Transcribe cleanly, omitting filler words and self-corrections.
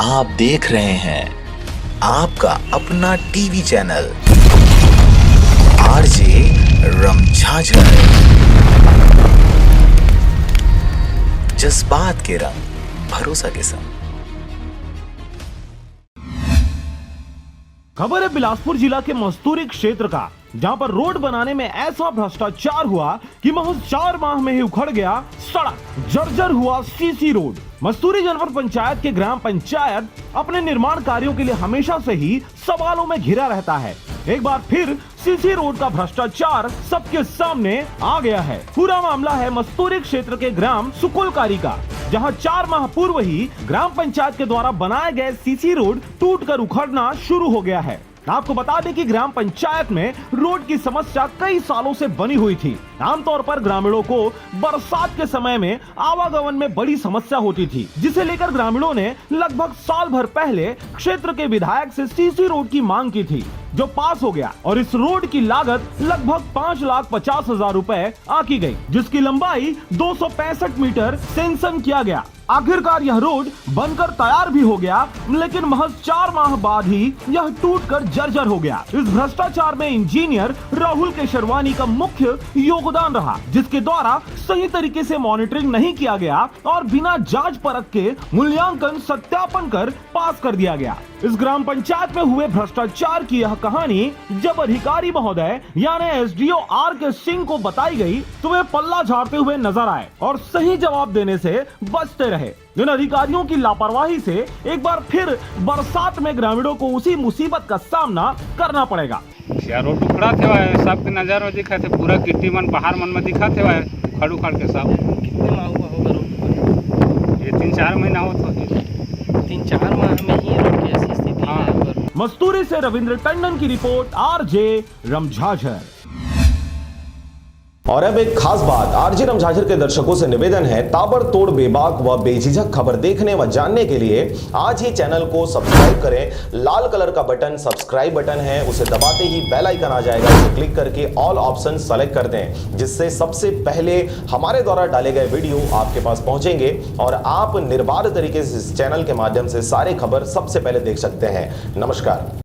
आप देख रहे हैं आपका अपना टीवी चैनल आरजे रमझाझर। जज्बात के रंग, भरोसा के संग। खबर है बिलासपुर जिला के मस्तूरी क्षेत्र का, जहां पर रोड बनाने में ऐसा भ्रष्टाचार हुआ कि महज 4 माह में ही उखड़ गया सड़क, जर्जर हुआ सीसी रोड। मस्तूरी जनपद पंचायत के ग्राम पंचायत अपने निर्माण कार्यों के लिए हमेशा से ही सवालों में घिरा रहता है। एक बार फिर सीसी रोड का भ्रष्टाचार सबके सामने आ गया है। पूरा मामला है मस्तूरी क्षेत्र के ग्राम सुकुलकारी का, जहां 4 माह पूर्व ही ग्राम पंचायत के द्वारा बनाए गए सीसी रोड टूटकर उखड़ना शुरू हो गया है। आपको बता दें कि ग्राम पंचायत में रोड की समस्या कई सालों से बनी हुई थी। आमतौर पर ग्रामीणों को बरसात के समय में आवागमन में बड़ी समस्या होती थी, जिसे लेकर ग्रामीणों ने लगभग साल भर पहले क्षेत्र के विधायक से सीसी रोड की मांग की थी, जो पास हो गया और इस रोड की लागत लगभग 5,50,000 रुपए आकी गई, जिसकी लंबाई 265 मीटर सेंक्शन किया गया। आखिरकार यह रोड बनकर तैयार भी हो गया, लेकिन महज 4 माह बाद ही यह टूटकर जर्जर हो गया। इस भ्रष्टाचार में इंजीनियर राहुल केशरवानी का मुख्य योगदान रहा, जिसके द्वारा सही तरीके से मॉनिटरिंग नहीं किया गया और बिना जांच परख के मूल्यांकन सत्यापन कर पास कर दिया गया। इस ग्राम पंचायत में हुए भ्रष्टाचार की यह कहानी जब अधिकारी महोदय यानी एसडीओ आर के सिंह को बताई गई तो वे पल्ला झाड़ते हुए नजर आए और सही जवाब देने से बचते रहे। इन अधिकारियों की लापरवाही से एक बार फिर बरसात में ग्रामीणों को उसी मुसीबत का सामना करना पड़ेगा। रोड उखड़ा थे सबके नजर में दिखा थे, पूरा गिट्टी मन पहाड़ मन में दिखा थे खड़ उखड़ के सब। कितने माह हुआ होगा रोड? ये 3-4 महीना होता है। 3-4 माह में ही रोड की ऐसी स्थिति है। मस्तूरी से रविंद्र टंडन की रिपोर्ट, आरजे रमझाझर। और अब एक खास बात, आरजे रमझाझर के दर्शकों से निवेदन है, ताबड़तोड़ बेबाक व बेझिझक खबर देखने व जानने के लिए आज ही चैनल को सब्सक्राइब करें। लाल कलर का बटन सब्सक्राइब बटन है, उसे दबाते ही बेल आइकन आ जाएगा, उसे क्लिक करके ऑल ऑप्शन सेलेक्ट कर दें, जिससे सबसे पहले हमारे द्वारा डाले गए वीडियो आपके पास पहुंचेंगे और आप निर्बाध तरीके से इस चैनल के माध्यम से सारे खबर सबसे पहले देख सकते हैं। नमस्कार।